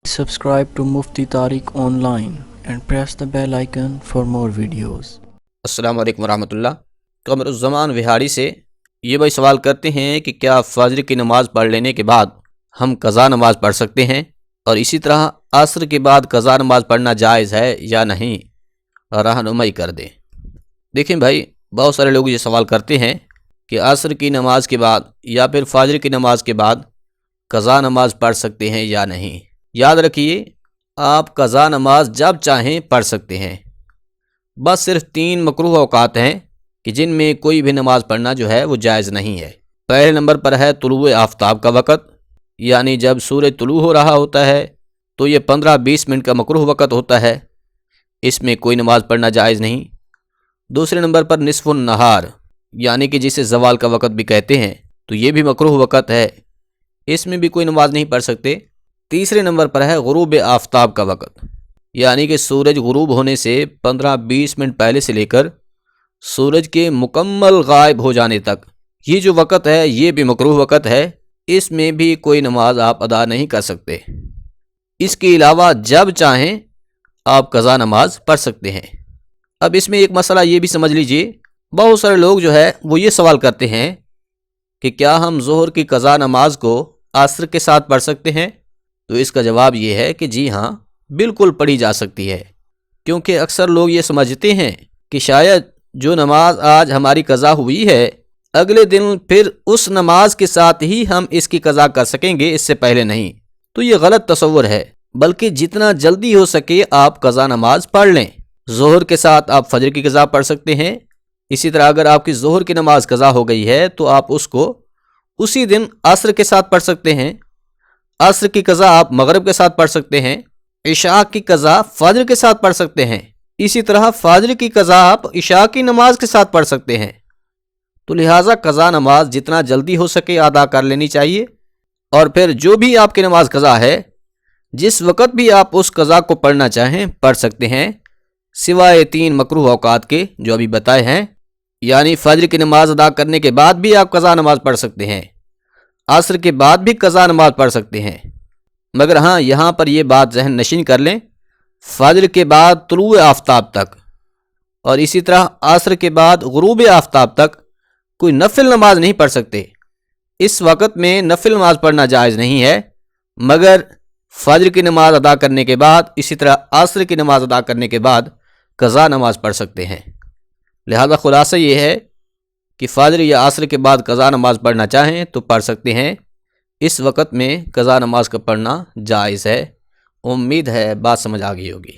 Subscribe to Mufti Tariq Online and press the bell icon for more videos. السلام علیکم ورحمۃ اللہ۔ قمر الزمان وہاڑی سے یہ بھائی سوال کرتے ہیں کہ کیا فجر کی نماز پڑھ لینے کے بعد ہم قضا نماز پڑھ سکتے ہیں، اور اسی طرح عصر کے بعد قضا نماز پڑھنا جائز ہے یا نہیں، رہنمائی کر دیں۔ دیکھیں بھائی، بہت سارے لوگ یہ سوال کرتے ہیں کہ عصر کی نماز کے بعد یا پھر فجر کی نماز کے بعد قضا نماز پڑھ سکتے ہیں یا نہیں۔ یاد رکھیے، آپ قضا نماز جب چاہیں پڑھ سکتے ہیں، بس صرف 3 مکروہ اوقات ہیں کہ جن میں کوئی بھی نماز پڑھنا جو ہے وہ جائز نہیں ہے۔ پہلے نمبر پر ہے طلوع آفتاب کا وقت، یعنی جب سورج طلوع ہو رہا ہوتا ہے تو یہ 15-20 منٹ کا مکروہ وقت ہوتا ہے، اس میں کوئی نماز پڑھنا جائز نہیں۔ دوسرے نمبر پر نصف النہار، یعنی کہ جسے زوال کا وقت بھی کہتے ہیں، تو یہ بھی مکروہ وقت ہے، اس میں بھی کوئی نماز نہیں پڑھ سکتے۔ تیسرے نمبر پر ہے غروب آفتاب کا وقت، یعنی کہ سورج غروب ہونے سے 15-20 منٹ پہلے سے لے کر سورج کے مکمل غائب ہو جانے تک یہ جو وقت ہے یہ بھی مکروہ وقت ہے، اس میں بھی کوئی نماز آپ ادا نہیں کر سکتے۔ اس کے علاوہ جب چاہیں آپ قضا نماز پڑھ سکتے ہیں۔ اب اس میں ایک مسئلہ یہ بھی سمجھ لیجئے، بہت سارے لوگ جو ہے وہ یہ سوال کرتے ہیں کہ کیا ہم ظہر کی قضا نماز کو عصر کے ساتھ پڑھ سکتے ہیں؟ تو اس کا جواب یہ ہے کہ جی ہاں، بالکل پڑھی جا سکتی ہے، کیونکہ اکثر لوگ یہ سمجھتے ہیں کہ شاید جو نماز آج ہماری قضا ہوئی ہے اگلے دن پھر اس نماز کے ساتھ ہی ہم اس کی قضا کر سکیں گے، اس سے پہلے نہیں۔ تو یہ غلط تصور ہے، بلکہ جتنا جلدی ہو سکے آپ قضا نماز پڑھ لیں۔ ظہر کے ساتھ آپ فجر کی قضا پڑھ سکتے ہیں، اسی طرح اگر آپ کی ظہر کی نماز قضا ہو گئی ہے تو آپ اس کو اسی دن عصر کے ساتھ پڑھ سکتے ہیں، عصر کی قضا آپ مغرب کے ساتھ پڑھ سکتے ہیں، عشاء کی قضا فجر کے ساتھ پڑھ سکتے ہیں، اسی طرح فجر کی قضا آپ عشاء کی نماز کے ساتھ پڑھ سکتے ہیں۔ تو لہٰذا قضا نماز جتنا جلدی ہو سکے ادا کر لینی چاہیے، اور پھر جو بھی آپ کی نماز قضا ہے جس وقت بھی آپ اس قضا کو پڑھنا چاہیں پڑھ سکتے ہیں، سوائے 3 مکروہ اوقات کے جو ابھی بتائے ہیں، یعنی فجر کی نماز ادا کرنے کے بعد بھی آپ قضا نماز پڑھ سکتے ہیں، عصر کے بعد بھی قضا نماز پڑھ سکتے ہیں، مگر ہاں یہاں پر یہ بات ذہن نشین کر لیں، فجر کے بعد طلوع آفتاب تک اور اسی طرح عصر کے بعد غروب آفتاب تک کوئی نفل نماز نہیں پڑھ سکتے۔ اس وقت میں نفل نماز پڑھنا جائز نہیں ہے، مگر فجر کی نماز ادا کرنے کے بعد اسی طرح عصر کی نماز ادا کرنے کے بعد قضا نماز پڑھ سکتے ہیں۔ لہذا خلاصہ یہ ہے کہ فجر یا عصر کے بعد قضا نماز پڑھنا چاہیں تو پڑھ سکتے ہیں، اس وقت میں قضا نماز کا پڑھنا جائز ہے۔ امید ہے بات سمجھ آ گئی ہوگی۔